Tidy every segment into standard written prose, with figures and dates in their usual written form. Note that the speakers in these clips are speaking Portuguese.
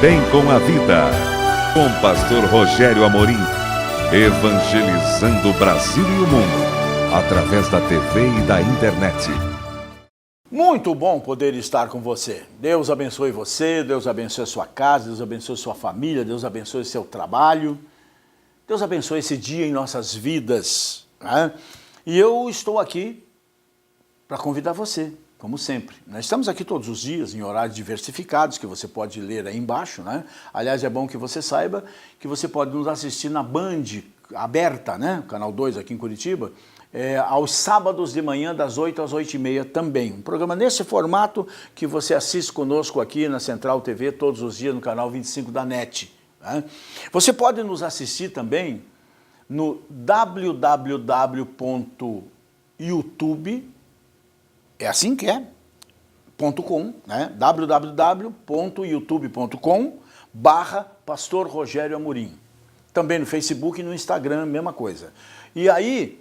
Bem com a Vida, com Pastor Rogério Amorim, evangelizando o Brasil e o mundo, através da TV e da internet. Muito bom poder estar com você. Deus abençoe você, Deus abençoe a sua casa, Deus abençoe a sua família, Deus abençoe o seu trabalho, Deus abençoe esse dia em nossas vidas, né? E eu estou aqui para convidar você, como sempre. Nós estamos aqui todos os dias em horários diversificados, que você pode ler aí embaixo, né? Aliás, é bom que você saiba que você pode nos assistir na Band aberta, né? Canal 2 aqui em Curitiba, aos sábados de manhã, das 8 às 8h30 também. Um programa nesse formato que você assiste conosco aqui na Central TV todos os dias no canal 25 da NET. Né? Você pode nos assistir também no www.youtube, é assim que é, .com, né? www.youtube.com/Pastor Rogério Amorim. Também no Facebook e no Instagram, mesma coisa. E aí,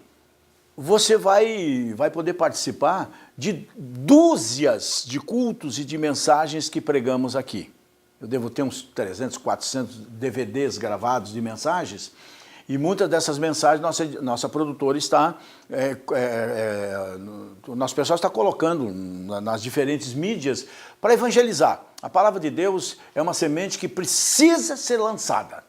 você vai poder participar de dúzias de cultos e de mensagens que pregamos aqui. Eu devo ter uns 300, 400 DVDs gravados de mensagens, e muitas dessas mensagens nossa produtora está, o nosso pessoal está colocando nas diferentes mídias para evangelizar. A palavra de Deus é uma semente que precisa ser lançada,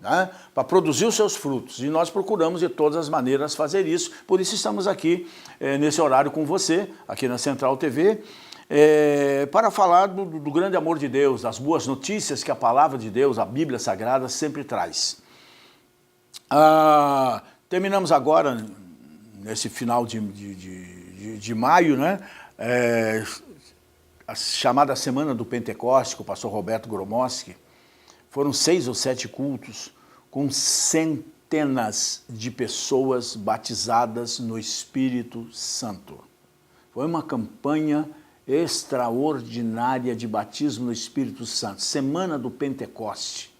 né, para produzir os seus frutos, e nós procuramos de todas as maneiras fazer isso. Por isso estamos aqui nesse horário com você, aqui na Central TV, para falar do grande amor de Deus, das boas notícias que a palavra de Deus, a Bíblia Sagrada, sempre traz. Terminamos agora, nesse final de maio, né, a chamada Semana do Pentecoste, com o pastor Roberto Gromowski. Foram 6 ou 7 cultos com centenas de pessoas batizadas no Espírito Santo. Foi uma campanha extraordinária de batismo no Espírito Santo, Semana do Pentecoste.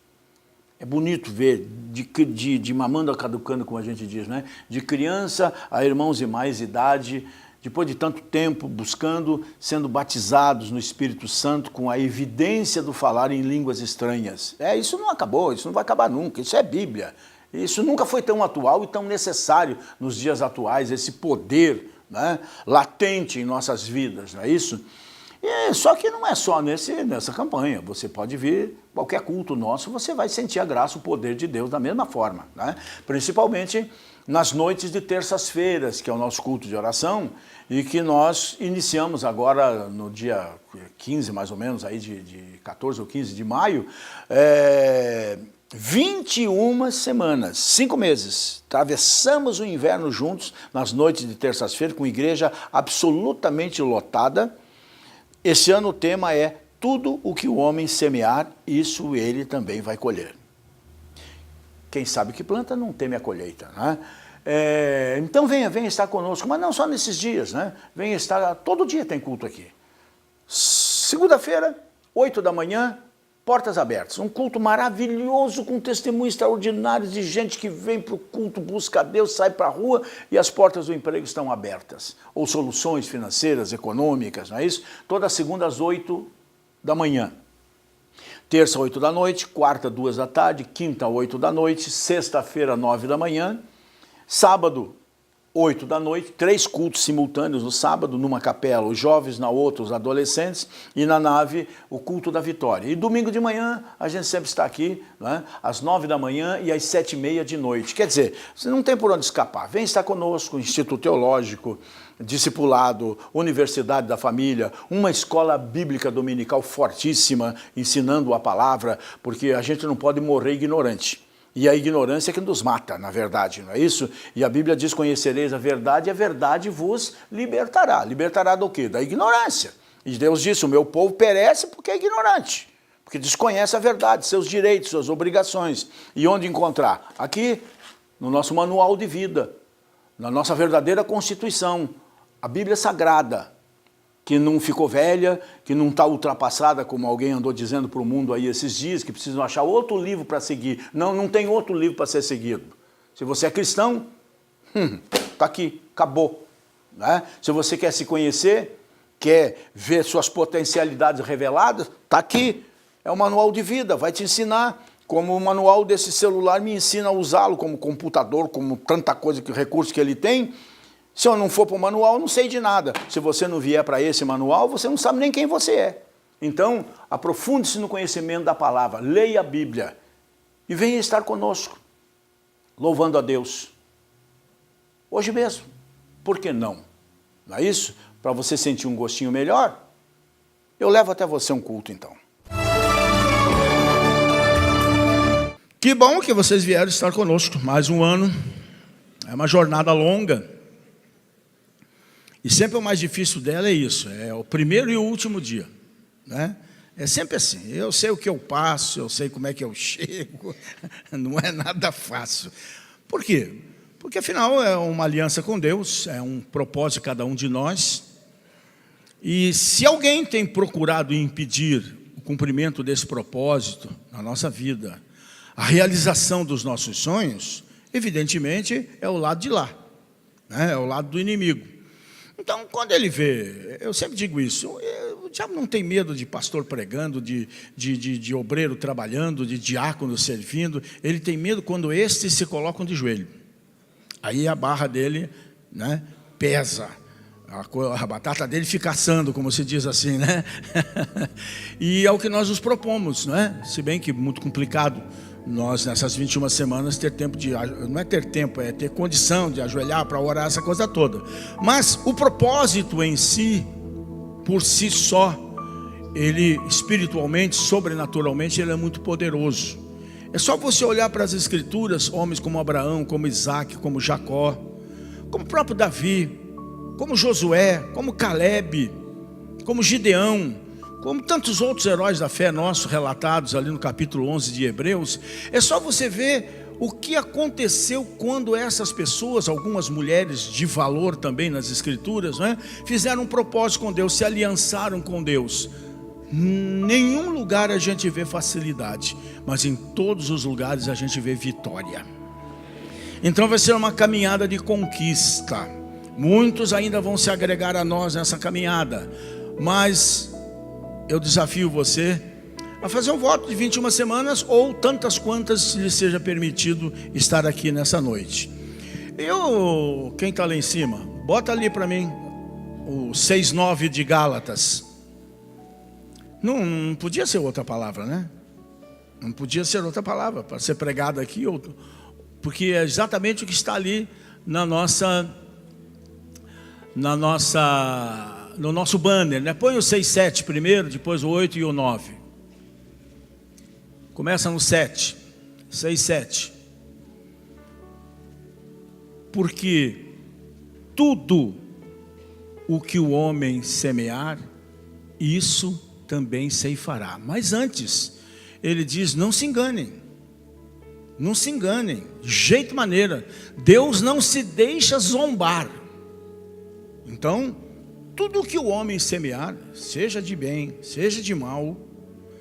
É bonito ver, de mamando a caducando, como a gente diz, né? De criança a irmãos de mais idade, depois de tanto tempo buscando, sendo batizados no Espírito Santo com a evidência do falar em línguas estranhas. Isso não acabou, isso não vai acabar nunca, isso é Bíblia. Isso nunca foi tão atual e tão necessário nos dias atuais, esse poder, né, latente em nossas vidas, não é isso? Só que não é só nessa campanha. Você pode vir, qualquer culto nosso, você vai sentir a graça, o poder de Deus da mesma forma, né? Principalmente nas noites de terças-feiras, que é o nosso culto de oração, e que nós iniciamos agora no dia 15, mais ou menos, aí de 14 ou 15 de maio, 21 semanas, 5 meses. Atravessamos o inverno juntos, nas noites de terças-feiras, com igreja absolutamente lotada. Esse ano o tema é: tudo o que o homem semear, isso ele também vai colher. Quem sabe que planta não teme a colheita, né? Então venha estar conosco, mas não só nesses dias, né? Venha estar, todo dia tem culto aqui. Segunda-feira, 8 da manhã, portas abertas. Um culto maravilhoso, com testemunhos extraordinários de gente que vem para o culto, busca a Deus, sai para a rua e as portas do emprego estão abertas. Ou soluções financeiras, econômicas, não é isso? Toda segunda às 8 da manhã. Terça, 8 da noite, quarta, 2 da tarde, quinta, 8 da noite, sexta-feira, 9 da manhã, sábado, 8 da noite, 3 cultos simultâneos no sábado, numa capela, os jovens, na outra, os adolescentes, e na nave, o culto da vitória. E domingo de manhã, a gente sempre está aqui, né, às 9 da manhã e às 7h30 da noite. Quer dizer, você não tem por onde escapar. Vem estar conosco, Instituto Teológico, discipulado, Universidade da Família, uma escola bíblica dominical fortíssima, ensinando a palavra, porque a gente não pode morrer ignorante. E a ignorância é que nos mata, na verdade, não é isso? E a Bíblia diz: conhecereis a verdade, e a verdade vos libertará. Libertará do quê? Da ignorância. E Deus disse: o meu povo perece porque é ignorante, porque desconhece a verdade, seus direitos, suas obrigações. E onde encontrar? Aqui, no nosso manual de vida, na nossa verdadeira Constituição, a Bíblia Sagrada, que não ficou velha, que não está ultrapassada, como alguém andou dizendo para o mundo aí esses dias, que precisam achar outro livro para seguir. Não, não tem outro livro para ser seguido. Se você é cristão, está aqui, acabou, né? Se você quer se conhecer, quer ver suas potencialidades reveladas, está aqui. É um manual de vida, vai te ensinar, como o manual desse celular me ensina a usá-lo como computador, como tanta coisa, que recurso que ele tem. Se eu não for para o manual, eu não sei de nada. Se você não vier para esse manual, você não sabe nem quem você é. Então, aprofunde-se no conhecimento da palavra, leia a Bíblia e venha estar conosco, louvando a Deus. Hoje mesmo, por que não? Não é isso? Para você sentir um gostinho melhor, eu levo até você um culto então. Que bom que vocês vieram estar conosco, mais um ano, é uma jornada longa. E sempre o mais difícil dela é isso, é o primeiro e o último dia, né? É sempre assim, eu sei o que eu passo, eu sei como é que eu chego, não é nada fácil. Por quê? Porque afinal é uma aliança com Deus, é um propósito de cada um de nós. E se alguém tem procurado impedir o cumprimento desse propósito na nossa vida, a realização dos nossos sonhos, evidentemente é o lado de lá, né? É o lado do inimigo. Então, quando ele vê, eu sempre digo isso, o diabo não tem medo de pastor pregando, de obreiro trabalhando, de diácono servindo, ele tem medo quando estes se colocam de joelho. Aí a barra dele, né, pesa, a batata dele fica assando, como se diz assim, né? E é o que nós nos propomos, né? Se bem que muito complicado, nós nessas 21 semanas ter tempo de, não é ter tempo, é ter condição de ajoelhar para orar, essa coisa toda. Mas o propósito em si, por si só, ele espiritualmente, sobrenaturalmente, ele é muito poderoso. É só você olhar para as Escrituras, homens como Abraão, como Isaac, como Jacó, como o próprio Davi, como Josué, como Caleb, como Gideão, como tantos outros heróis da fé nossos relatados ali no capítulo 11 de Hebreus. É só você ver o que aconteceu quando essas pessoas, algumas mulheres de valor também nas Escrituras, né, fizeram um propósito com Deus, se aliançaram com Deus. Nenhum lugar a gente vê facilidade, mas em todos os lugares a gente vê vitória. Então vai ser uma caminhada de conquista. Muitos ainda vão se agregar a nós nessa caminhada, mas eu desafio você a fazer um voto de 21 semanas ou tantas quantas lhe seja permitido estar aqui nessa noite. Quem está lá em cima, bota ali para mim o 6:9 de Gálatas. Não podia ser outra palavra, né? Não podia ser outra palavra para ser pregada aqui, porque é exatamente o que está ali no nosso banner, né? Põe o 6:7 primeiro, depois o 8 e o 9. Começa no 7, 6:7. Porque tudo o que o homem semear, isso também ceifará. Mas antes, ele diz, não se enganem, de jeito maneira, Deus não se deixa zombar. Então, tudo que o homem semear, seja de bem, seja de mal,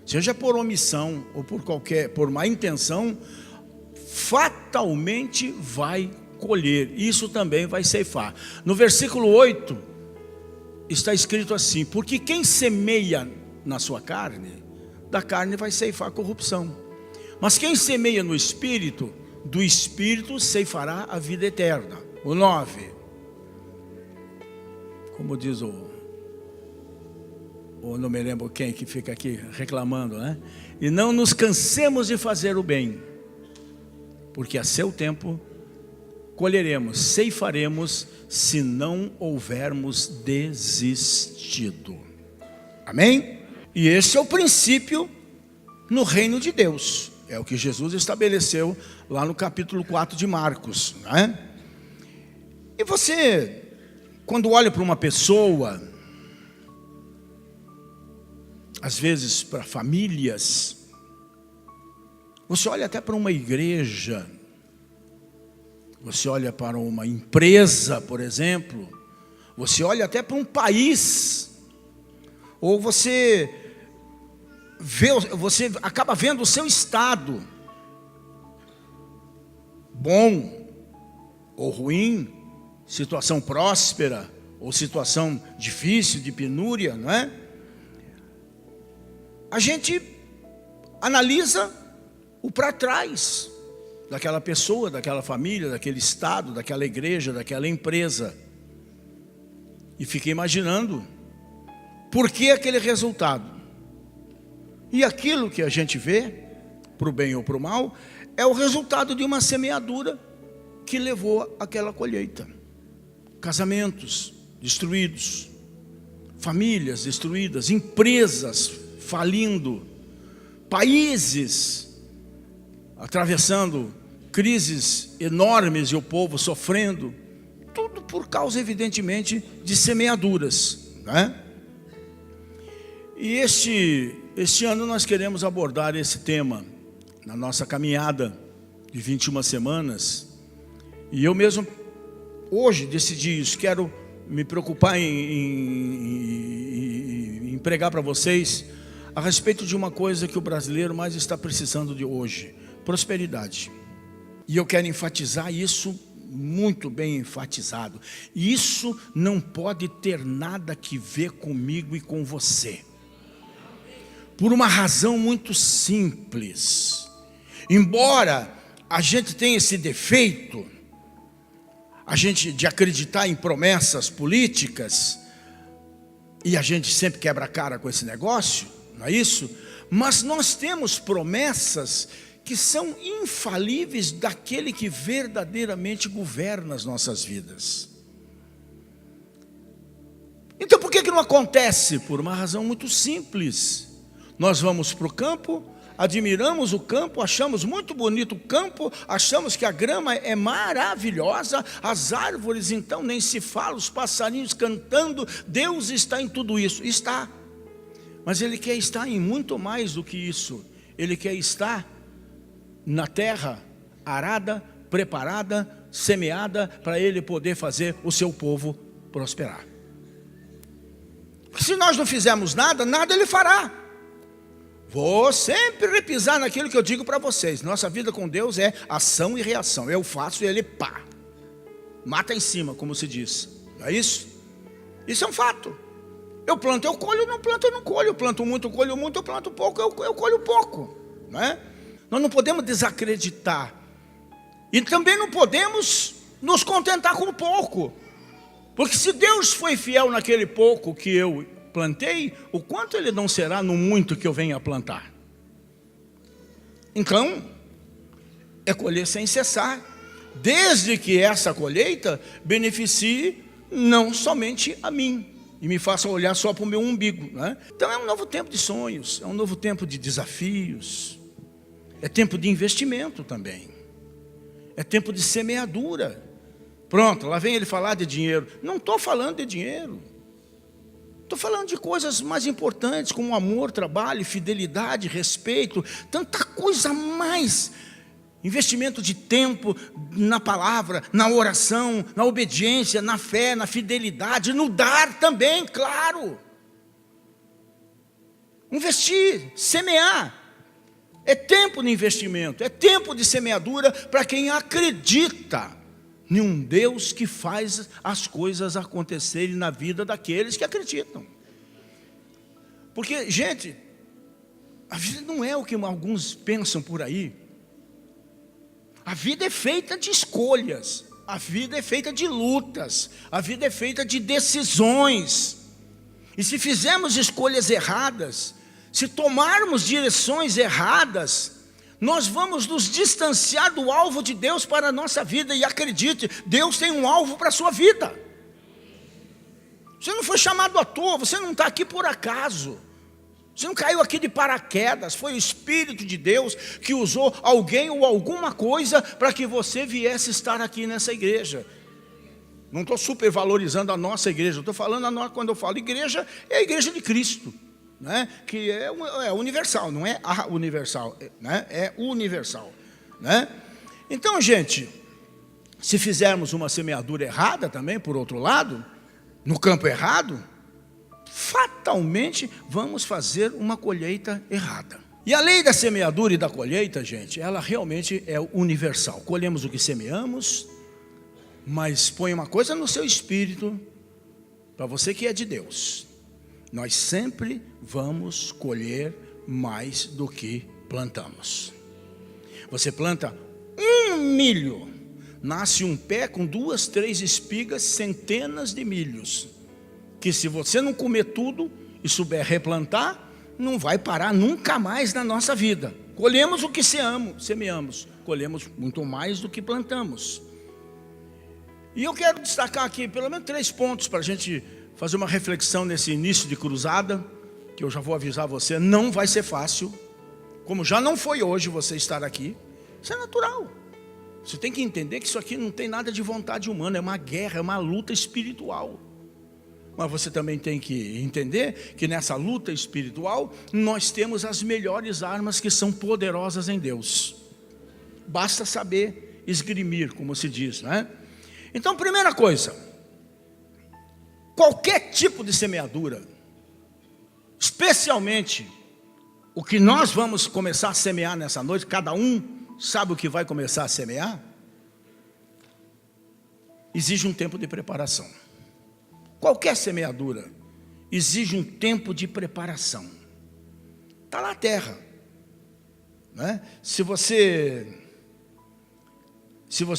seja por omissão ou por má intenção, fatalmente vai colher, isso também vai ceifar. No versículo 8, está escrito assim, porque quem semeia na sua carne, da carne vai ceifar corrupção. Mas quem semeia no Espírito, do Espírito ceifará a vida eterna. O 9, como diz não me lembro quem que fica aqui reclamando, né? E não nos cansemos de fazer o bem, porque a seu tempo colheremos, ceifaremos, se não houvermos desistido. Amém? E esse é o princípio no reino de Deus. É o que Jesus estabeleceu lá no capítulo 4 de Marcos, né? E você, quando olha para uma pessoa, às vezes para famílias, você olha até para uma igreja, você olha para uma empresa, por exemplo, você olha até para um país, ou você acaba vendo o seu estado, bom ou ruim, situação próspera ou situação difícil, de penúria, não é? A gente analisa o para trás daquela pessoa, daquela família, daquele estado, daquela igreja, daquela empresa. E fica imaginando por que aquele resultado. E aquilo que a gente vê, para o bem ou para o mal, é o resultado de uma semeadura que levou àquela colheita. Casamentos destruídos, famílias destruídas, empresas falindo, países atravessando crises enormes e o povo sofrendo, tudo por causa, evidentemente, de semeaduras, né? E este ano nós queremos abordar esse tema na nossa caminhada de 21 semanas, e eu mesmo hoje decidi isso, quero me preocupar em pregar para vocês a respeito de uma coisa que o brasileiro mais está precisando de hoje: prosperidade. E eu quero enfatizar isso, muito bem enfatizado. Isso não pode ter nada que ver comigo e com você, por uma razão muito simples. Embora a gente tenha esse defeito, a gente de acreditar em promessas políticas, e a gente sempre quebra a cara com esse negócio, não é isso? Mas nós temos promessas que são infalíveis daquele que verdadeiramente governa as nossas vidas. Então por que não acontece? Por uma razão muito simples. Nós vamos para o campo, admiramos o campo, achamos muito bonito o campo, achamos que a grama é maravilhosa, as árvores então nem se fala, os passarinhos cantando, Deus está em tudo isso. Está, mas Ele quer estar em muito mais do que isso. Ele quer estar na terra arada, preparada, semeada, para Ele poder fazer o seu povo prosperar. Porque se nós não fizermos nada, nada Ele fará. Vou sempre repisar naquilo que eu digo para vocês: nossa vida com Deus é ação e reação. Eu faço e Ele pá, mata em cima, como se diz. Não é isso? Isso é um fato. Eu planto, eu colho, não planto, eu não colho. Eu planto muito, eu colho muito, eu planto pouco, eu colho pouco, não é? Nós não podemos desacreditar. E também não podemos nos contentar com pouco. Porque se Deus foi fiel naquele pouco que eu plantei, o quanto Ele não será no muito que eu venha a plantar? Então, é colher sem cessar, desde que essa colheita beneficie não somente a mim e me faça olhar só para o meu umbigo, né? Então é um novo tempo de sonhos, é um novo tempo de desafios, é tempo de investimento também, é tempo de semeadura. Pronto, lá vem ele falar de dinheiro. Não estou falando de dinheiro, estou falando de coisas mais importantes, como amor, trabalho, fidelidade, respeito, tanta coisa a mais. Investimento de tempo na palavra, na oração, na obediência, na fé, na fidelidade, no dar também, claro. Investir, semear. É tempo de investimento, é tempo de semeadura para quem acredita em um Deus que faz as coisas acontecerem na vida daqueles que acreditam. Porque, gente, a vida não é o que alguns pensam por aí. A vida é feita de escolhas, a vida é feita de lutas, a vida é feita de decisões. E se fizermos escolhas erradas, se tomarmos direções erradas, nós vamos nos distanciar do alvo de Deus para a nossa vida. E acredite, Deus tem um alvo para a sua vida. Você não foi chamado à toa, você não está aqui por acaso. Você não caiu aqui de paraquedas, foi o Espírito de Deus que usou alguém ou alguma coisa para que você viesse estar aqui nessa igreja. Não estou supervalorizando a nossa igreja, estou falando, quando eu falo igreja, é a igreja de Cristo, né? Que é universal, não é a universal, né? É universal, né? Então, gente, se fizermos uma semeadura errada também, por outro lado, no campo errado, fatalmente vamos fazer uma colheita errada. E a lei da semeadura e da colheita, gente, ela realmente é universal. Colhemos o que semeamos, mas põe uma coisa no seu espírito, para você que é de Deus: nós sempre vamos colher mais do que plantamos. Você planta 1 milho, nasce um pé com 2, 3 espigas, centenas de milhos, que se você não comer tudo e souber replantar, não vai parar nunca mais na nossa vida. Colhemos o que semeamos, colhemos muito mais do que plantamos. E eu quero destacar aqui pelo menos 3 pontos para a gente fazer uma reflexão nesse início de cruzada, que eu já vou avisar você, não vai ser fácil, como já não foi hoje você estar aqui. Isso é natural. Você tem que entender que isso aqui não tem nada de vontade humana, é uma guerra, é uma luta espiritual. Mas você também tem que entender que nessa luta espiritual, nós temos as melhores armas que são poderosas em Deus. Basta saber esgrimir, como se diz, né? Então, primeira coisa, qualquer tipo de semeadura, especialmente o que nós vamos começar a semear nessa noite, cada um sabe o que vai começar a semear, exige um tempo de preparação. Qualquer semeadura exige um tempo de preparação. Está lá a terra, né? Se você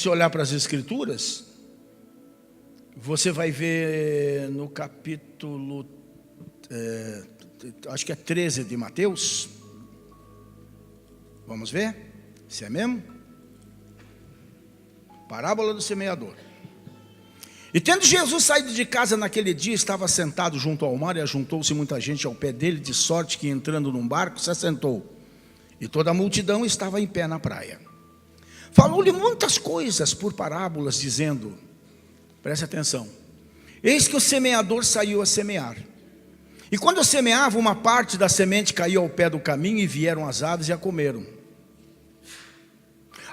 olhar para as Escrituras, você vai ver no capítulo, acho que é 13 de Mateus. Vamos ver se é mesmo? Parábola do semeador. E tendo Jesus saído de casa naquele dia, estava sentado junto ao mar, e ajuntou-se muita gente ao pé dele, de sorte que, entrando num barco, se assentou. E toda a multidão estava em pé na praia. Falou-lhe muitas coisas por parábolas, dizendo, preste atenção, eis que o semeador saiu a semear. E quando semeava, uma parte da semente caiu ao pé do caminho, e vieram as aves e a comeram.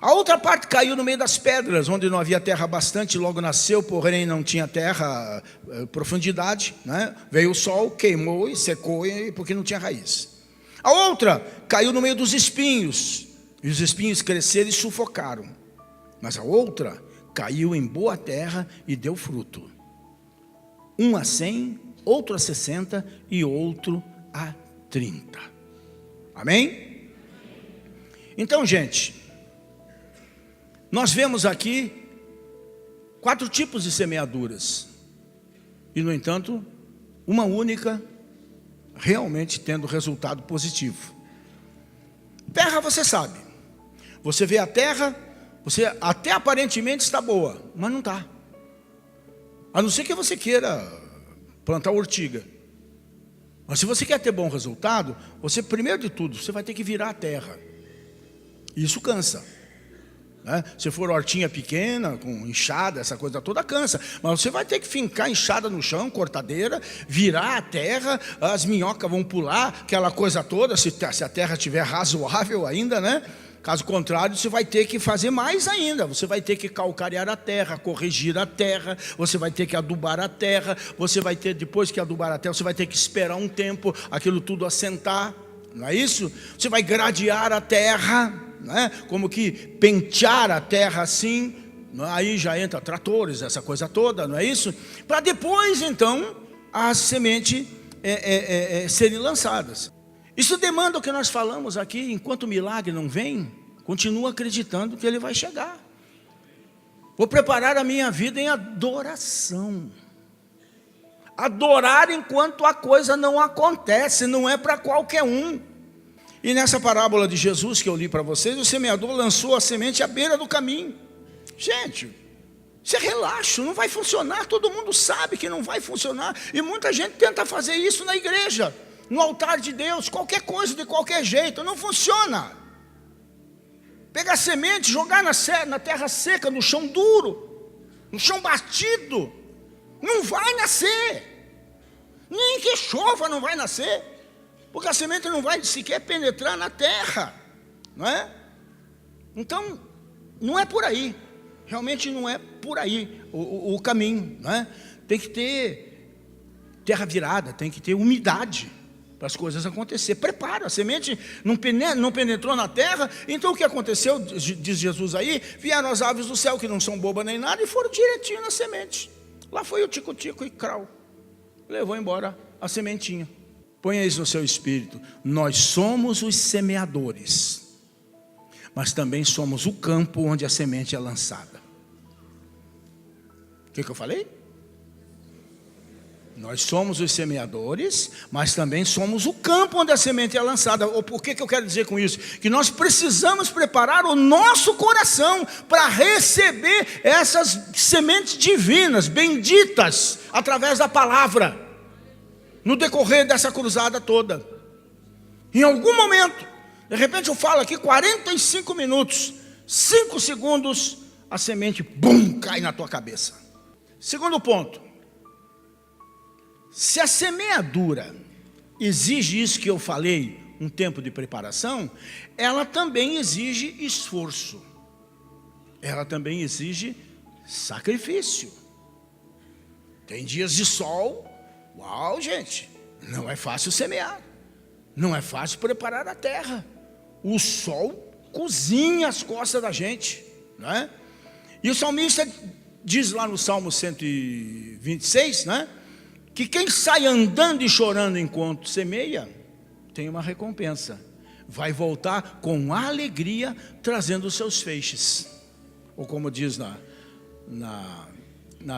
A outra parte caiu no meio das pedras, onde não havia terra bastante, logo nasceu, porém não tinha terra, profundidade, né? Veio o sol, queimou e secou, porque não tinha raiz. A outra caiu no meio dos espinhos, e os espinhos cresceram e sufocaram. Mas a outra caiu em boa terra e deu fruto. Um a 100, outro a 60 e outro a 30. Amém? Então, gente, nós vemos aqui 4 tipos de semeaduras. E, no entanto, uma única realmente tendo resultado positivo. Terra, você sabe. Você vê a terra, você até aparentemente está boa, mas não está. A não ser que você queira plantar ortiga. Mas se você quer ter bom resultado, você, primeiro de tudo, você vai ter que virar a terra. Isso cansa. Se for hortinha pequena, com enxada, essa coisa toda cansa. Mas você vai ter que fincar enxada no chão, cortadeira, virar a terra, as minhocas vão pular, aquela coisa toda, se a terra estiver razoável ainda, né? Caso contrário, você vai ter que fazer mais ainda. Você vai ter que calcarear a terra, corrigir a terra, você vai ter que adubar a terra, você vai ter, depois que adubar a terra, você vai ter que esperar um tempo, aquilo tudo assentar, não é isso? Você vai gradear a terra, né? Como que pentear a terra assim, aí já entra tratores, essa coisa toda, não é isso? Para depois então as sementes serem lançadas. Isso demanda o que nós falamos aqui, enquanto o milagre não vem, continua acreditando que ele vai chegar. Vou preparar a minha vida em adoração. Adorar enquanto a coisa não acontece, não é para qualquer um. E nessa parábola de Jesus que eu li para vocês, o semeador lançou a semente à beira do caminho. Gente, isso é relaxo, não vai funcionar, todo mundo sabe que não vai funcionar. E muita gente tenta fazer isso na igreja, no altar de Deus, qualquer coisa, de qualquer jeito, não funciona. Pegar semente, jogar na terra seca, no chão duro, no chão batido, não vai nascer. Nem que chova não vai nascer. Porque a semente não vai sequer penetrar na terra, não é? Então, não é por aí, realmente não é por aí o caminho, não é? Tem que ter terra virada, tem que ter umidade para as coisas acontecer. Prepara, a semente não penetrou na terra, então o que aconteceu, diz Jesus aí, vieram as aves do céu que não são bobas nem nada e foram direitinho na semente. Lá foi o tico-tico e crau, levou embora a sementinha. Ponha isso no seu espírito. Nós somos os semeadores, mas também somos o campo onde a semente é lançada. O que eu falei? Nós somos os semeadores, mas também somos o campo onde a semente é lançada. Por que eu quero dizer com isso? Que nós precisamos preparar o nosso coração para receber essas sementes divinas, benditas, através da palavra, no decorrer dessa cruzada toda. Em algum momento, de repente eu falo aqui 45 minutos, 5 segundos, a semente, bum, cai na tua cabeça. Segundo ponto. Se a semeadura exige isso que eu falei, um tempo de preparação, ela também exige esforço. Ela também exige sacrifício. Tem dias de sol, uau, gente, não é fácil semear. Não é fácil preparar a terra. O sol cozinha as costas da gente, não é? E o salmista diz lá no Salmo 126, né? Que quem sai andando e chorando enquanto semeia, tem uma recompensa. Vai voltar com alegria, trazendo os seus feixes. Ou como diz na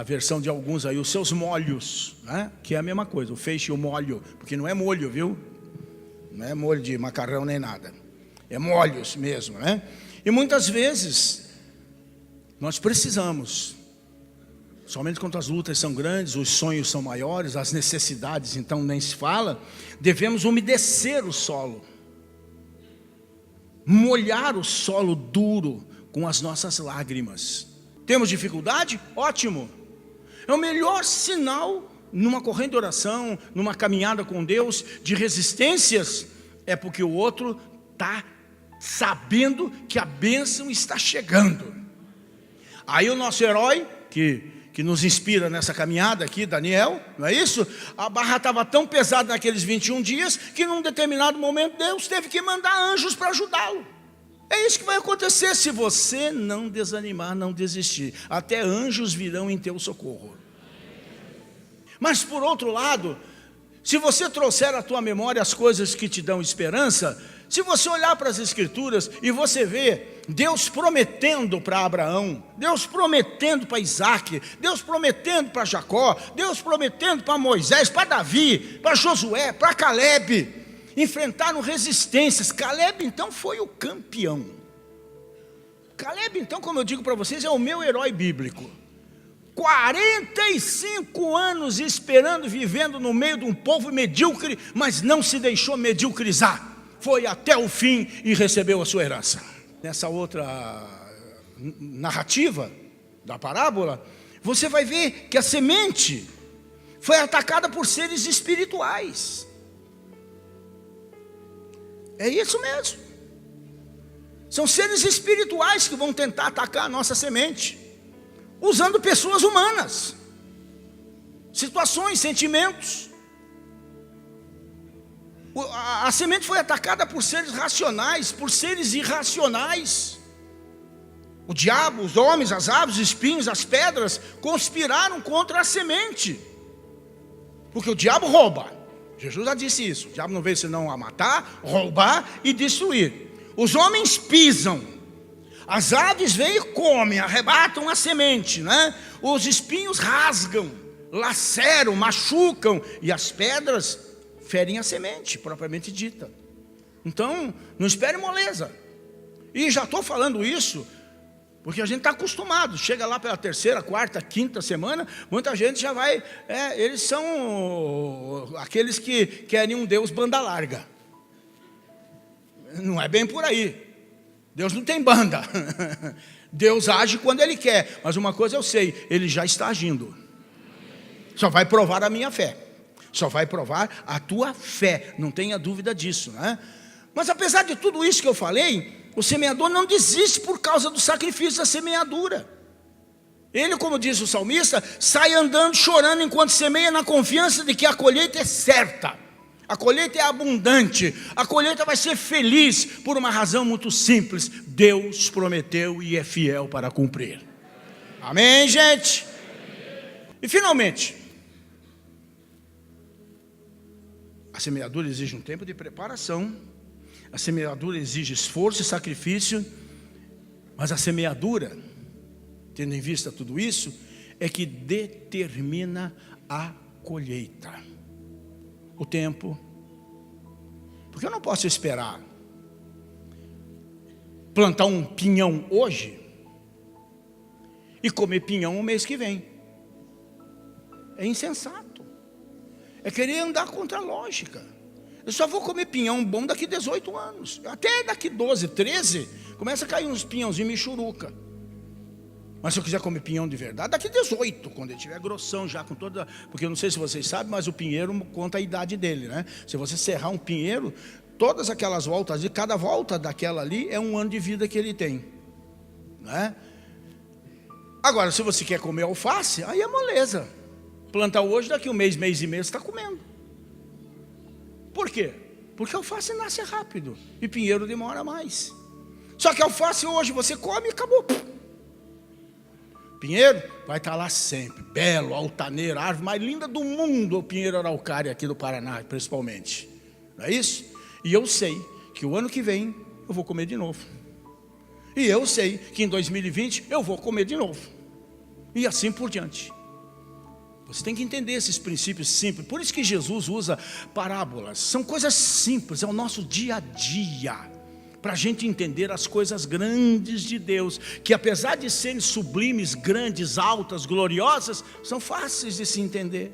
versão de alguns aí, os seus molhos, né? Que é a mesma coisa, o feixe e o molho. Porque não é molho, viu? Não é molho de macarrão nem nada. É molhos mesmo, né? E muitas vezes, nós precisamos... Somente quando as lutas são grandes, os sonhos são maiores, as necessidades então nem se fala, devemos umedecer o solo, molhar o solo duro com as nossas lágrimas. Temos dificuldade? Ótimo! É o melhor sinal numa corrente de oração, numa caminhada com Deus, de resistências, é porque o outro está sabendo que a bênção está chegando. Aí o nosso herói, que nos inspira nessa caminhada aqui, Daniel, não é isso? A barra estava tão pesada naqueles 21 dias, que num determinado momento Deus teve que mandar anjos para ajudá-lo. É isso que vai acontecer se você não desanimar, não desistir. Até anjos virão em teu socorro. Mas por outro lado, se você trouxer à tua memória as coisas que te dão esperança, se você olhar para as Escrituras e você vê Deus prometendo para Abraão, Deus prometendo para Isaac, Deus prometendo para Jacó, Deus prometendo para Moisés, para Davi, para Josué, para Caleb, enfrentaram resistências. Caleb então foi o campeão. Caleb então, como eu digo para vocês, é o meu herói bíblico. 45 anos esperando, vivendo no meio de um povo medíocre, mas não se deixou mediocrizar. Foi até o fim e recebeu a sua herança. Nessa outra narrativa da parábola, você vai ver que a semente foi atacada por seres espirituais. É isso mesmo. São seres espirituais que vão tentar atacar a nossa semente, usando pessoas humanas, situações, sentimentos. A semente foi atacada por seres racionais, por seres irracionais. O diabo, os homens, as aves, os espinhos, as pedras conspiraram contra a semente, porque o diabo rouba. Jesus já disse isso. O diabo não veio senão a matar, roubar e destruir. Os homens pisam, as aves vêm e comem, arrebatam a semente, né? Os espinhos rasgam, laceram, machucam, e as pedras ferem a semente, propriamente dita. Então, não espere moleza. E já estou falando isso, porque a gente está acostumado. Chega lá pela terceira, quarta, quinta semana, muita gente já vai... eles são aqueles que querem um Deus banda larga. Não é bem por aí. Deus não tem banda. Deus age quando Ele quer. Mas uma coisa eu sei, Ele já está agindo. Só vai provar a minha fé. Só vai provar a tua fé, não tenha dúvida disso, né? Mas apesar de tudo isso que eu falei, o semeador não desiste por causa do sacrifício da semeadura. Ele, como diz o salmista, sai andando chorando enquanto semeia, na confiança de que a colheita é certa, a colheita é abundante, a colheita vai ser feliz, por uma razão muito simples: Deus prometeu e é fiel para cumprir. Amém, gente? E finalmente, A semeadura exige um tempo de preparação, a semeadura exige esforço e sacrifício, mas a semeadura, tendo em vista tudo isso, é que determina a colheita. O tempo. Porque eu não posso esperar plantar um pinhão hoje e comer pinhão o mês que vem. É insensato. É querer andar contra a lógica. Eu só vou comer pinhão bom daqui 18 anos. Até daqui 12, 13, começa a cair uns pinhãozinhos michuruca. Mas se eu quiser comer pinhão de verdade, daqui 18, quando ele estiver grossão já com toda... Porque eu não sei se vocês sabem, mas o pinheiro conta a idade dele, né? Se você serrar um pinheiro, todas aquelas voltas, de cada volta daquela ali é um ano de vida que ele tem, né? Agora, se você quer comer alface, aí é moleza. Plantar hoje, daqui um mês, mês e meio, você está comendo. Por quê? Porque alface nasce rápido e pinheiro demora mais. Só que alface hoje você come e acabou. Pinheiro vai estar lá sempre, belo, altaneiro, a árvore mais linda do mundo, o pinheiro araucária aqui do Paraná, principalmente. Não é isso? E eu sei que o ano que vem eu vou comer de novo. E eu sei que em 2020 eu vou comer de novo. E assim por diante. Você tem que entender esses princípios simples. Por isso que Jesus usa parábolas. São coisas simples, é o nosso dia a dia. Para a gente entender as coisas grandes de Deus, que apesar de serem sublimes, grandes, altas, gloriosas, são fáceis de se entender.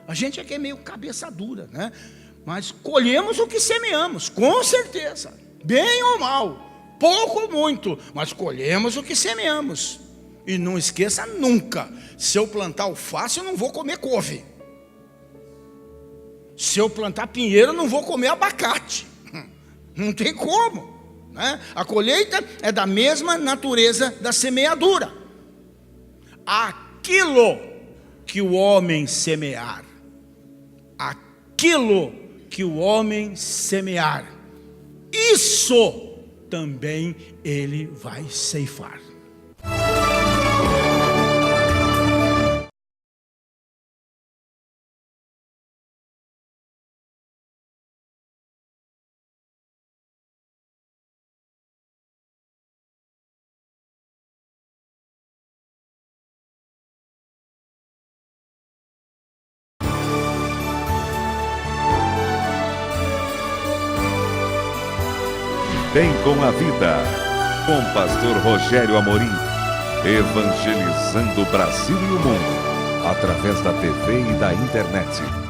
A gente é que é meio cabeça dura, né? Mas colhemos o que semeamos, com certeza, bem ou mal, pouco ou muito, mas colhemos o que semeamos. E não esqueça nunca, se eu plantar alface, eu não vou comer couve. Se eu plantar pinheiro, eu não vou comer abacate. Não tem como. A colheita é da mesma natureza da semeadura. Aquilo que o homem semear, aquilo que o homem semear, isso também ele vai ceifar. Bem com a Vida, com pastor Rogério Amorim, evangelizando o Brasil e o mundo, através da TV e da internet.